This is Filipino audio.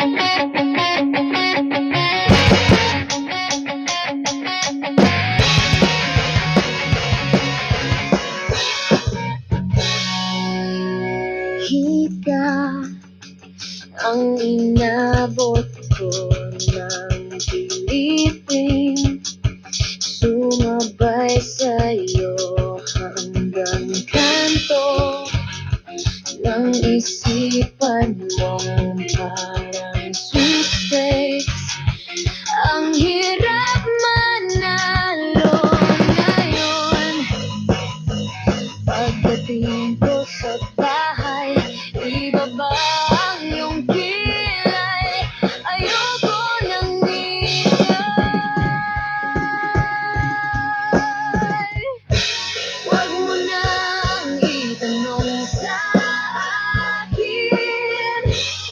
Hika ang inabot ko ng piliting sumabay sa'yo hanggang kanto ng isipan mong parang